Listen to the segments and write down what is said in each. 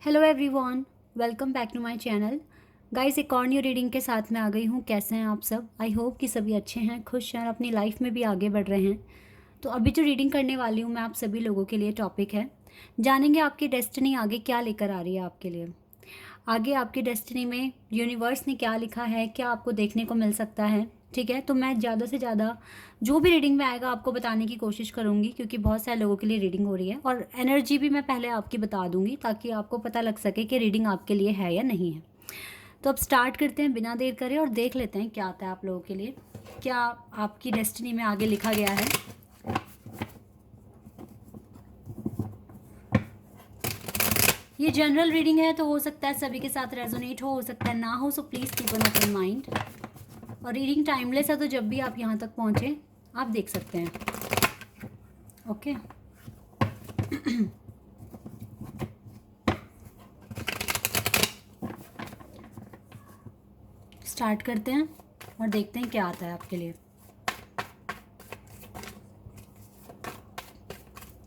Hello everyone, welcome back to my channel. Guys, एक और new reading के साथ मैं आ गई हूँ। कैसे हैं आप सब? आई होप कि सभी अच्छे हैं, खुश हैं और अपनी लाइफ में भी आगे बढ़ रहे हैं। तो अभी जो रीडिंग करने वाली हूँ मैं आप सभी लोगों के लिए, टॉपिक है जानेंगे आपकी डेस्टिनी आगे क्या लेकर आ रही है आपके लिए। आगे आपकी डेस्टिनी में यूनिवर्स ने क्या लिखा है, क्या आपको देखने को मिल सकता है। ठीक है, तो मैं ज़्यादा से ज़्यादा जो भी रीडिंग में आएगा आपको बताने की कोशिश करूँगी, क्योंकि बहुत सारे लोगों के लिए रीडिंग हो रही है और एनर्जी भी मैं पहले आपकी बता दूँगी ताकि आपको पता लग सके कि रीडिंग आपके लिए है या नहीं है। तो अब स्टार्ट करते हैं बिना देर करे और देख लेते हैं क्या आता है आप लोगों के लिए, क्या आपकी डेस्टिनी में आगे लिखा गया है। ये जनरल रीडिंग है तो हो सकता है सभी के साथ रेजोनेट हो सकता है ना हो, so please keep an open mind. और रीडिंग टाइमलेस है तो जब भी आप यहाँ तक पहुँचे आप देख सकते हैं। ओके स्टार्ट करते हैं और देखते हैं क्या आता है आपके लिए।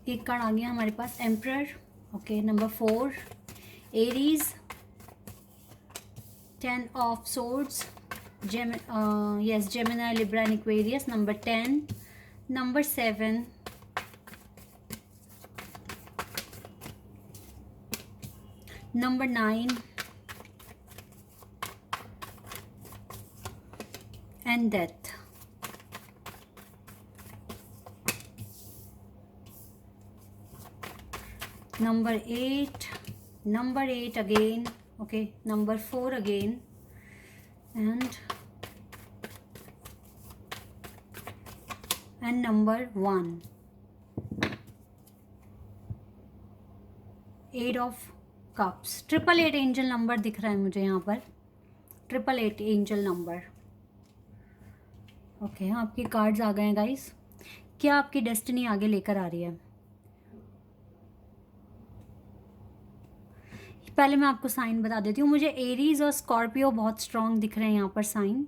एक कार्ड आ गया हमारे पास, emperor. Okay, number 4 Aries, 10 of swords, Gemini, Libra and Aquarius. Number 10, number 7, number 9 and death. Number 8, number 8 again. Okay, number 4 again, and number 1. 8 of cups, 888 angel number दिख रहा है मुझे यहाँ पर, 888 एंजल नंबर। ओके, आपके कार्ड्स आ गए हैं गाइस। क्या आपकी डेस्टिनी आगे लेकर आ रही है? पहले मैं आपको साइन बता देती हूँ। मुझे एरीज और स्कॉर्पियो बहुत स्ट्रॉन्ग दिख रहे हैं यहाँ पर साइन।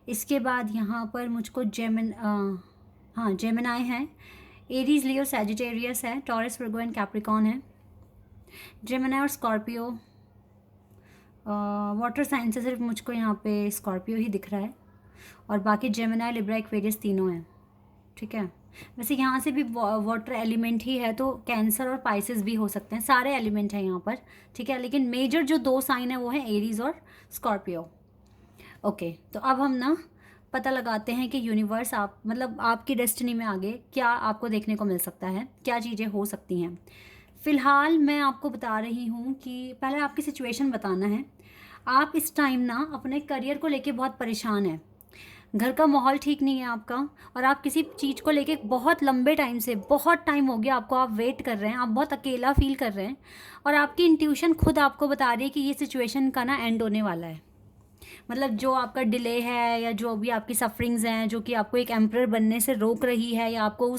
इसके बाद यहाँ पर मुझको जेमिनाई है, एरीज, लियो, सैजिटेरियस है, टॉरस, वर्गो एंड कैप्रिकॉन है। जेमिनाई और स्कॉर्पियो, वाटर साइन से सिर्फ मुझको यहाँ पे स्कॉर्पियो ही दिख रहा है और बाकी जेमिनाई, लिब्रा, एक्वेरियस तीनों हैं। ठीक है, वैसे यहाँ से भी वाटर एलिमेंट ही है तो कैंसर और पाइसेस भी हो सकते हैं, सारे एलिमेंट हैं यहाँ पर। ठीक है, लेकिन मेजर जो 2 साइन है वो है एरीज और स्कॉर्पियो। ओके, तो अब हम ना पता लगाते हैं कि यूनिवर्स आपकी डेस्टिनी में आगे क्या आपको देखने को मिल सकता है, क्या चीज़ें हो सकती हैं। फ़िलहाल मैं आपको बता रही हूँ कि पहले आपकी सिचुएशन बताना है। आप इस टाइम ना अपने करियर को लेके बहुत परेशान हैं, घर का माहौल ठीक नहीं है आपका, और आप किसी चीज़ को लेके बहुत लंबे टाइम से, बहुत टाइम हो गया आपको, आप वेट कर रहे हैं, आप बहुत अकेला फील कर रहे हैं और आपकी इंट्यूशन खुद आपको बता रही है कि ये सिचुएशन का ना एंड होने वाला है। मतलब जो आपका डिले है या जो भी आपकी सफरिंग्स हैं जो कि आपको एक एम्परर बनने से रोक रही है या आपको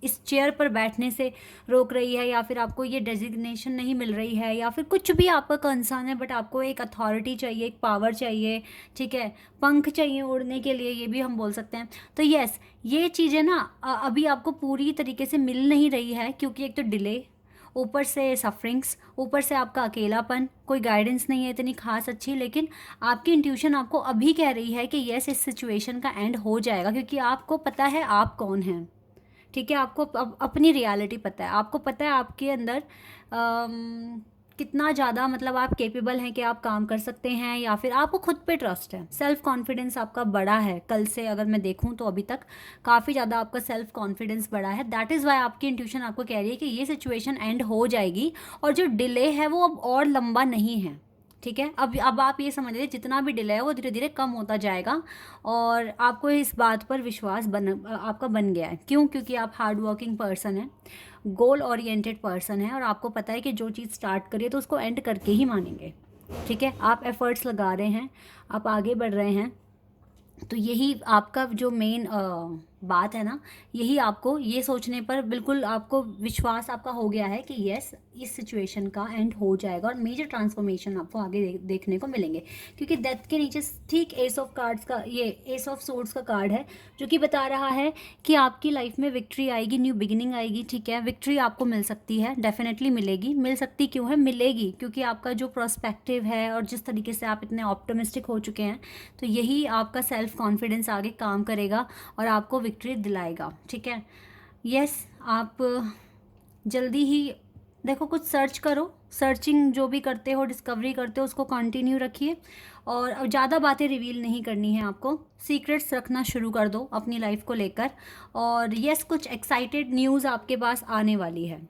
इस चेयर पर बैठने से रोक रही है या फिर आपको ये डेजिग्नेशन नहीं मिल रही है या फिर कुछ भी आपका कंसर्न है, बट आपको एक अथॉरिटी चाहिए, एक पावर चाहिए। ठीक है, पंख चाहिए उड़ने के लिए, ये भी हम बोल सकते हैं। तो यस, ये चीज़ें ना अभी आपको पूरी तरीके से मिल नहीं रही है, क्योंकि एक तो डिले, ऊपर से सफरिंग्स, ऊपर से आपका अकेलापन, कोई गाइडेंस नहीं है इतनी खास अच्छी। लेकिन आपकी इंट्यूशन आपको अभी कह रही है कि यस, इस सिचुएशन का एंड हो जाएगा, क्योंकि आपको पता है आप कौन हैं। ठीक है, आपको अपनी रियलिटी पता है, आपको पता है आपके अंदर कितना ज़्यादा आप केपेबल हैं कि आप काम कर सकते हैं, या फिर आपको खुद पे ट्रस्ट है, सेल्फ कॉन्फिडेंस आपका बड़ा है। कल से अगर मैं देखूं तो अभी तक काफ़ी ज़्यादा आपका सेल्फ कॉन्फिडेंस बड़ा है। दैट इज़ वाई आपकी इंट्यूशन आपको कह रही है कि ये सिचुएशन एंड हो जाएगी और जो डिले है वो अब और लंबा नहीं है। ठीक है, अब आप ये समझ लीजिए जितना भी डिले है वो धीरे धीरे कम होता जाएगा और आपको इस बात पर विश्वास आपका बन गया है। क्यों? क्योंकि आप हार्ड वर्किंग पर्सन हैं, गोल ओरिएंटेड पर्सन है और आपको पता है कि जो चीज़ स्टार्ट करिए तो उसको एंड करके ही मानेंगे। ठीक है, आप एफर्ट्स लगा रहे हैं, आप आगे बढ़ रहे हैं, तो यही आपका जो मेन बात है ना, यही आपको ये सोचने पर बिल्कुल आपको विश्वास आपका हो गया है कि यस, इस सिचुएशन का एंड हो जाएगा और मेजर ट्रांसफॉर्मेशन आपको आगे देखने को मिलेंगे। क्योंकि डेथ के नीचे ठीक एस ऑफ कार्ड्स का, ये एस ऑफ सोर्ड्स का कार्ड है, जो कि बता रहा है कि आपकी लाइफ में विक्ट्री आएगी, न्यू बिगिनिंग आएगी। ठीक है, विक्ट्री आपको मिल सकती है, डेफिनेटली मिलेगी। मिल सकती क्यों है? मिलेगी, क्योंकि आपका जो प्रोस्पेक्टिव है और जिस तरीके से आप इतने ऑप्टिमिस्टिक हो चुके हैं, तो यही आपका सेल्फ कॉन्फिडेंस आगे काम करेगा और आपको विक्ट्री दिलाएगा। ठीक है, यस, आप जल्दी ही देखो, कुछ सर्च करो, सर्चिंग जो भी करते हो, डिस्कवरी करते हो, उसको कंटिन्यू रखिए और अब ज़्यादा बातें रिवील नहीं करनी है आपको, सीक्रेट्स रखना शुरू कर दो अपनी लाइफ को लेकर। और यस, कुछ एक्साइटेड न्यूज़ आपके पास आने वाली है,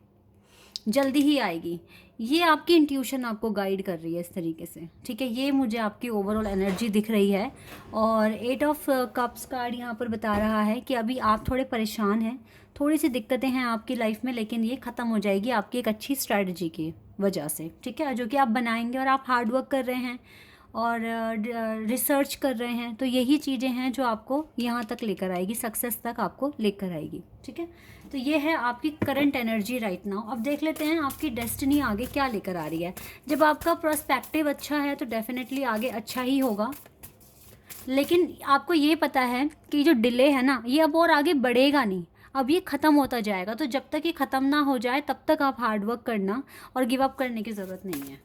जल्दी ही आएगी। ये आपकी इंट्यूशन आपको गाइड कर रही है इस तरीके से। ठीक है, ये मुझे आपकी ओवरऑल एनर्जी दिख रही है। और 8 ऑफ कप्स कार्ड यहाँ पर बता रहा है कि अभी आप थोड़े परेशान हैं, थोड़ी सी दिक्कतें हैं आपकी लाइफ में, लेकिन ये ख़त्म हो जाएगी आपकी एक अच्छी स्ट्रैटेजी की वजह से। ठीक है, जो कि आप बनाएंगे और आप हार्ड वर्क कर रहे हैं और रिसर्च कर रहे हैं, तो यही चीज़ें हैं जो आपको यहाँ तक लेकर आएगी, सक्सेस तक आपको लेकर आएगी। ठीक है, तो ये है आपकी करंट एनर्जी राइट नाउ। अब देख लेते हैं आपकी डेस्टिनी आगे क्या लेकर आ रही है। जब आपका प्रोस्पेक्टिव अच्छा है तो डेफिनेटली आगे अच्छा ही होगा, लेकिन आपको ये पता है कि जो डिले है ना, ये अब और आगे बढ़ेगा नहीं, अब ये ख़त्म होता जाएगा। तो जब तक ये ख़त्म ना हो जाए तब तक आप हार्ड वर्क करना और गिव अप करने की ज़रूरत नहीं है।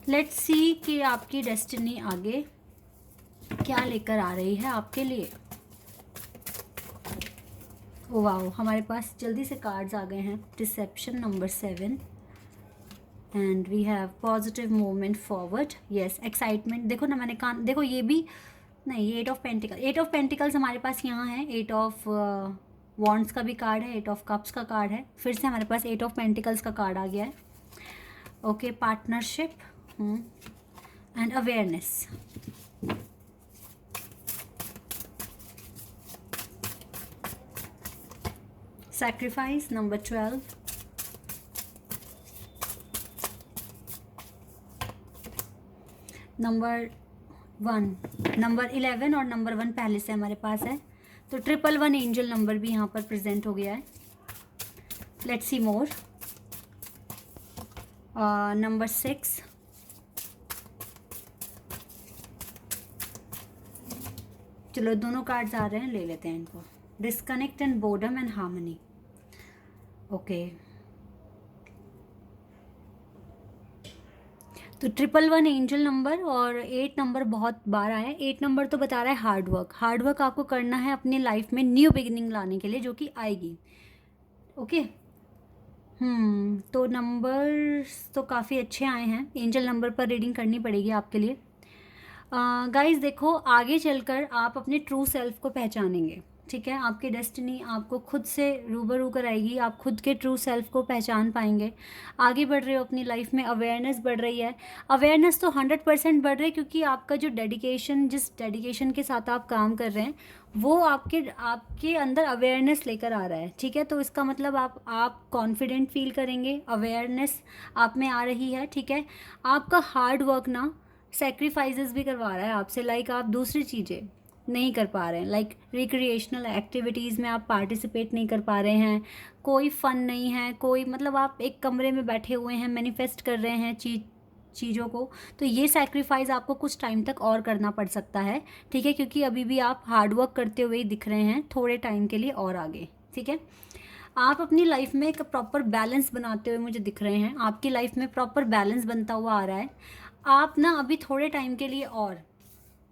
लेट्स सी कि आपकी डेस्टिनी आगे क्या लेकर आ रही है आपके लिए। ओ वाओ, हमारे पास जल्दी से कार्ड्स आ गए हैं। Deception number 7 and we have positive movement forward. Yes, excitement. देखो ना, मैंने कहा, देखो ये भी नहीं, ये 8 ऑफ पेंटिकल, 8 ऑफ पेंटिकल्स हमारे पास यहाँ है। 8 ऑफ वॉन्ड्स का भी कार्ड है, 8 ऑफ कप्स का कार्ड है, फिर से हमारे पास 8 ऑफ पेंटिकल्स का कार्ड आ गया है। Okay, partnership and awareness. Sacrifice number 12, number 1, number 11 और नंबर 1 पहले से हमारे पास है, तो 111 एंजल नंबर भी यहाँ पर प्रेजेंट हो गया है। Let's see more. नंबर 6, चलो दोनों कार्ड्स आ रहे हैं, ले लेते हैं इनको। Disconnect and boredom and harmony. Okay, तो 111 एंजल नंबर और 8 नंबर बहुत बार आया है। 8 नंबर तो बता रहा है हार्ड वर्क, हार्ड वर्क आपको करना है अपनी लाइफ में न्यू बिगिनिंग लाने के लिए, जो कि आएगी। ओके, तो नंबर्स तो काफ़ी अच्छे आए हैं। एंजल नंबर पर रीडिंग करनी पड़ेगी आपके लिए। गाइस देखो, आगे चलकर आप अपने ट्रू सेल्फ को पहचानेंगे। ठीक है, आपकी डेस्टिनी आपको खुद से रूबरू कराएगी, आप खुद के ट्रू सेल्फ को पहचान पाएंगे। आगे बढ़ रहे हो अपनी लाइफ में, अवेयरनेस बढ़ रही है। अवेयरनेस तो 100% बढ़ रही है, क्योंकि आपका जो डेडिकेशन, जिस डेडिकेशन के साथ आप काम कर रहे हैं, वो आपके अंदर अवेयरनेस लेकर आ रहा है। ठीक है, तो इसका मतलब आप कॉन्फिडेंट फील करेंगे, अवेयरनेस आप में आ रही है। ठीक है, आपका हार्ड वर्क ना सेक्रीफाइसेस भी करवा रहा है आपसे, लाइक आप दूसरी चीज़ें नहीं कर पा रहे हैं, लाइक रिक्रिएशनल एक्टिविटीज़ में आप पार्टिसिपेट नहीं कर पा रहे हैं, कोई फ़न नहीं है, कोई मतलब आप एक कमरे में बैठे हुए हैं, मैनिफेस्ट कर रहे हैं चीज़ों को, तो ये सैक्रिफाइस आपको कुछ टाइम तक और करना पड़ सकता है। ठीक है, क्योंकि अभी भी आप हार्ड वर्क करते हुए ही दिख रहे हैं, थोड़े टाइम के लिए और आगे। ठीक है, आप अपनी लाइफ में एक प्रॉपर बैलेंस बनाते हुए मुझे दिख रहे हैं, आपकी लाइफ में प्रॉपर बैलेंस बनता हुआ आ रहा है। आप ना अभी थोड़े टाइम के लिए और,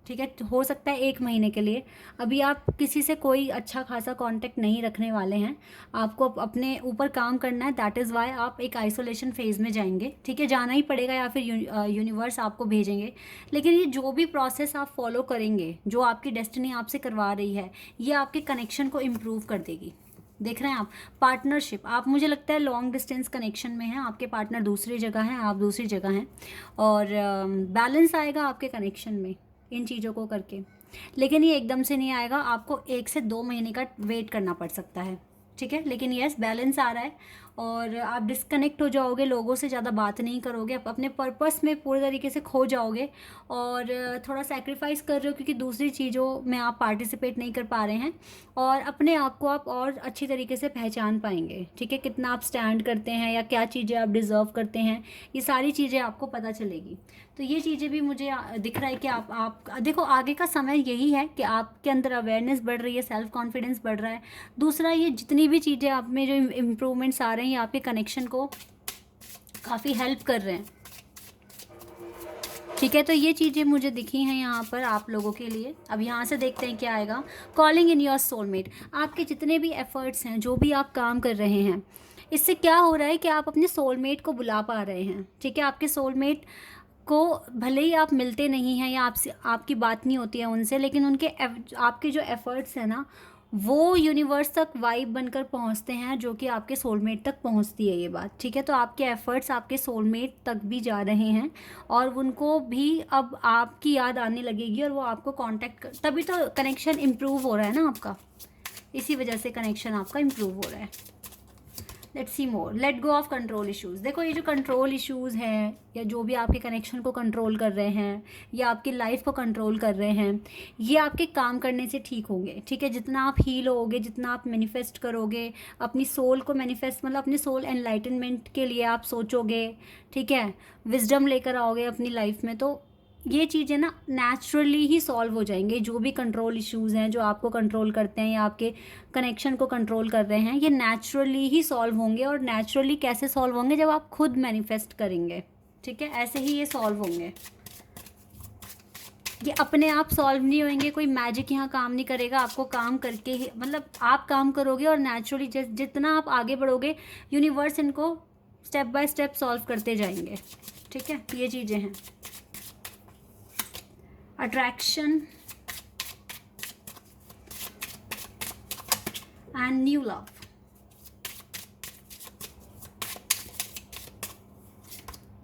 ठीक है, हो सकता है 1 महीने के लिए, अभी आप किसी से कोई अच्छा खासा कांटेक्ट नहीं रखने वाले हैं, आपको अपने ऊपर काम करना है। दैट इज़ वाई आप एक आइसोलेशन फेज़ में जाएंगे। ठीक है, जाना ही पड़ेगा, या फिर यूनिवर्स आपको भेजेंगे। लेकिन ये जो भी प्रोसेस आप फॉलो करेंगे, जो आपकी डेस्टिनी आपसे करवा रही है, ये आपके कनेक्शन को इम्प्रूव कर देगी। देख रहे हैं आप, पार्टनरशिप, आप मुझे लगता है लॉन्ग डिस्टेंस कनेक्शन में हैं, आपके पार्टनर दूसरी जगह हैं, आप दूसरी जगह हैं, और बैलेंस आएगा आपके कनेक्शन में इन चीज़ों को करके। लेकिन ये एकदम से नहीं आएगा, आपको 1 से 2 महीने का वेट करना पड़ सकता है। ठीक है। लेकिन यस, बैलेंस आ रहा है और आप डिस्कनेक्ट हो जाओगे, लोगों से ज़्यादा बात नहीं करोगे, आप अपने पर्पस में पूरे तरीके से खो जाओगे और थोड़ा सैक्रिफाइस कर रहे हो क्योंकि दूसरी चीज़ों में आप पार्टिसिपेट नहीं कर पा रहे हैं और अपने आप को आप और अच्छी तरीके से पहचान पाएंगे। ठीक है, कितना आप स्टैंड करते हैं या क्या चीज़ें आप डिज़र्व करते हैं, ये सारी चीज़ें आपको पता चलेगी। तो ये चीज़ें भी मुझे दिख रहा है कि आप देखो, आगे का समय यही है कि आपके अंदर अवेयरनेस बढ़ रही है, सेल्फ कॉन्फिडेंस बढ़ रहा है। दूसरा, ये जितनी भी चीज़ें आप में जो इम्प्रूवमेंट्स आ रहे हैं, ये आपके कनेक्शन को काफ़ी हेल्प कर रहे हैं। ठीक है, तो ये चीज़ें मुझे दिखी हैं यहाँ पर आप लोगों के लिए। अब यहाँ से देखते हैं क्या आएगा। कॉलिंग इन योर सोलमेट, आपके जितने भी एफर्ट्स हैं, जो भी आप काम कर रहे हैं, इससे क्या हो रहा है कि आप अपने सोलमेट को बुला पा रहे हैं। ठीक है, आपके सोलमेट को भले ही आप मिलते नहीं हैं या आपसे आपकी बात नहीं होती है उनसे, लेकिन आपके जो एफ़र्ट्स हैं ना, वो यूनिवर्स तक वाइब बनकर पहुंचते हैं, जो कि आपके सोलमेट तक पहुंचती है ये बात। ठीक है, तो आपके एफ़र्ट्स आपके सोलमेट तक भी जा रहे हैं और उनको भी अब आपकी याद आने लगेगी और वो आपको कांटेक्ट तभी तो कनेक्शन इम्प्रूव हो रहा है ना आपका, इसी वजह से कनेक्शन आपका इम्प्रूव हो रहा है। Let's see more. Let go of control issues. देखो, ये जो कंट्रोल इश्यूज़ हैं या जो भी आपके कनेक्शन को कंट्रोल कर रहे हैं या आपकी लाइफ को कंट्रोल कर रहे हैं, ये आपके काम करने से ठीक होंगे। ठीक है, जितना आप हील होगे, जितना आप मैनिफेस्ट करोगे, अपनी सोल को मैनिफेस्ट मतलब अपनी सोल एनलाइटनमेंट के लिए आप सोचोगे, ठीक है, विजडम लेकर आओगे अपनी लाइफ में, तो ये चीज़ें ना नेचुरली ही सॉल्व हो जाएंगे। जो भी कंट्रोल इश्यूज़ हैं जो आपको कंट्रोल करते हैं या आपके कनेक्शन को कंट्रोल कर रहे हैं, ये नेचुरली ही सॉल्व होंगे। और नेचुरली कैसे सॉल्व होंगे? जब आप खुद मैनिफेस्ट करेंगे। ठीक है, ऐसे ही ये सॉल्व होंगे। ये अपने आप सॉल्व नहीं होंगे, कोई मैजिक यहाँ काम नहीं करेगा, आपको काम करके ही, मतलब आप काम करोगे और नेचुरली जितना आप आगे बढ़ोगे, यूनिवर्स इनको स्टेप बाय स्टेप सॉल्व करते जाएंगे। ठीक है, ये चीज़ें हैं। Attraction and new love.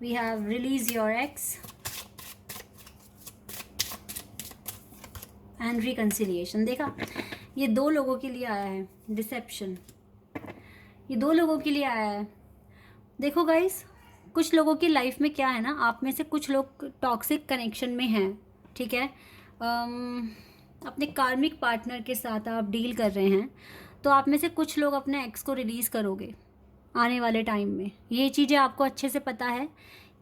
We have release your ex and reconciliation. देखा, ये दो लोगों के लिए आया है डिसेप्शन, ये दो लोगों के लिए आया है। देखो गाइस, कुछ लोगों की लाइफ में क्या है ना, आप में से कुछ लोग टॉक्सिक कनेक्शन में हैं। ठीक है, अपने कार्मिक पार्टनर के साथ आप डील कर रहे हैं, तो आप में से कुछ लोग अपने एक्स को रिलीज़ करोगे आने वाले टाइम में। ये चीज़ें आपको अच्छे से पता है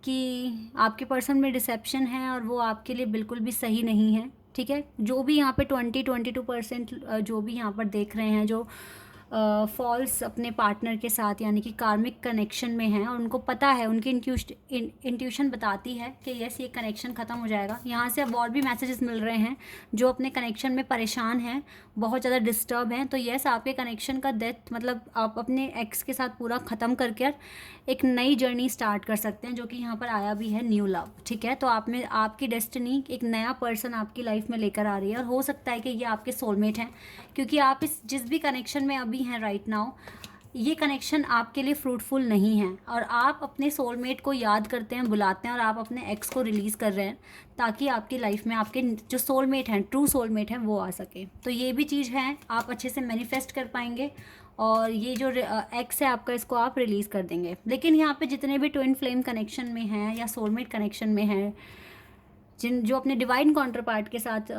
कि आपके पर्सन में डिसेप्शन है और वो आपके लिए बिल्कुल भी सही नहीं है। ठीक है, जो भी यहाँ पे 22% जो भी यहाँ पर देख रहे हैं, जो फॉल्स अपने पार्टनर के साथ यानी कि कार्मिक कनेक्शन में हैं और उनको पता है, उनकी इंट्यूशन बताती है कि यस, ये कनेक्शन ख़त्म हो जाएगा। यहाँ से अब और भी मैसेजेस मिल रहे हैं जो अपने कनेक्शन में परेशान हैं, बहुत ज़्यादा डिस्टर्ब हैं, तो यस, आपके कनेक्शन का डेथ मतलब आप अपने एक्स के साथ पूरा ख़त्म करके एक नई जर्नी स्टार्ट कर सकते हैं, जो कि यहाँ पर आया भी है न्यू लव। ठीक है, तो आप में आपकी डेस्टिनी एक नया पर्सन आपकी लाइफ में लेकर आ रही है और हो सकता है कि ये आपके सोलमेट हैं, क्योंकि आप जिस भी कनेक्शन में अभी हैं राइट नाउ, ये कनेक्शन आपके लिए फ्रूटफुल नहीं है और आप अपने सोलमेट को याद करते हैं, बुलाते हैं और आप अपने एक्स को रिलीज़ कर रहे हैं ताकि आपकी लाइफ में आपके जो सोलमेट हैं, ट्रू सोलमेट हैं, वो आ सके। तो ये भी चीज़ है, आप अच्छे से मैनिफेस्ट कर पाएंगे और ये जो एक्स है आपका, इसको आप रिलीज़ कर देंगे। लेकिन यहाँ पे जितने भी ट्विन फ्लेम कनेक्शन में हैं या सोलमेट कनेक्शन में हैं, जो अपने डिवाइन काउंटर पार्ट के साथ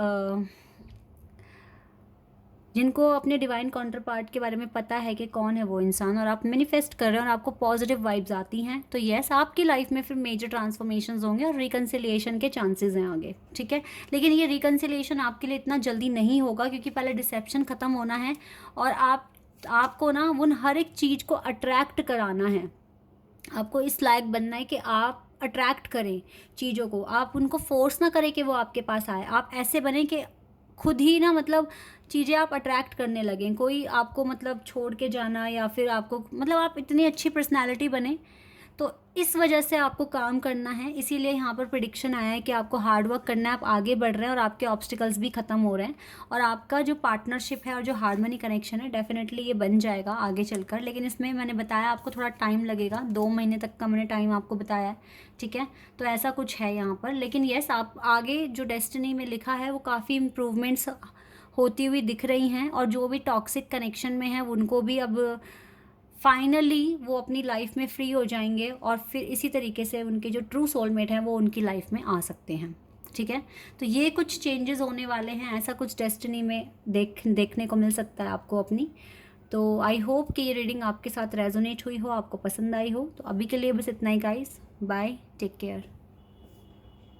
जिनको अपने डिवाइन काउंटर पार्ट के बारे में पता है कि कौन है वो इंसान और आप मैनिफेस्ट कर रहे हैं और आपको पॉजिटिव वाइब्स आती हैं, तो यस, आपकी लाइफ में फिर मेजर ट्रांसफॉर्मेशंस होंगे और रिकन्सिलिएशन के चांसेस हैं आगे। ठीक है, लेकिन ये रिकन्सिलिएशन आपके लिए इतना जल्दी नहीं होगा, क्योंकि पहले डिसेप्शन ख़त्म होना है और आपको ना उन हर एक चीज़ को अट्रैक्ट कराना है। आपको इस लायक बनना है कि आप अट्रैक्ट करें चीज़ों को, आप उनको फोर्स ना करें कि वो आपके पास आए। आप ऐसे बने कि खुद ही ना मतलब चीज़ें आप अट्रैक्ट करने लगें, कोई आपको मतलब छोड़ के जाना या फिर आपको मतलब आप इतनी अच्छी पर्सनालिटी बने। तो इस वजह से आपको काम करना है, इसीलिए यहाँ पर प्रेडिक्शन आया है कि आपको हार्ड वर्क करना है, आप आगे बढ़ रहे हैं और आपके ऑब्स्टिकल्स भी ख़त्म हो रहे हैं और आपका जो पार्टनरशिप है और जो हार्मनी कनेक्शन है, डेफिनेटली ये बन जाएगा आगे चलकर। लेकिन इसमें मैंने बताया आपको थोड़ा टाइम लगेगा, 2 महीने तक का मैंने टाइम आपको बताया है। ठीक है, तो ऐसा कुछ है यहाँ पर। लेकिन येस, आप आगे जो डेस्टिनी में लिखा है वो काफ़ी इम्प्रूवमेंट्स होती हुई दिख रही हैं, और जो भी टॉक्सिक कनेक्शन में हैं उनको भी अब फाइनली वो अपनी लाइफ में फ्री हो जाएंगे, और फिर इसी तरीके से उनके जो ट्रू सोलमेट हैं वो उनकी लाइफ में आ सकते हैं। ठीक है, तो ये कुछ चेंजेस होने वाले हैं, ऐसा कुछ डेस्टिनी में देखने को मिल सकता है आपको अपनी। तो आई होप कि ये रीडिंग आपके साथ रेजोनेट हुई हो, आपको पसंद आई हो। तो अभी के लिए बस इतना ही गाइस, बाय, टेक केयर।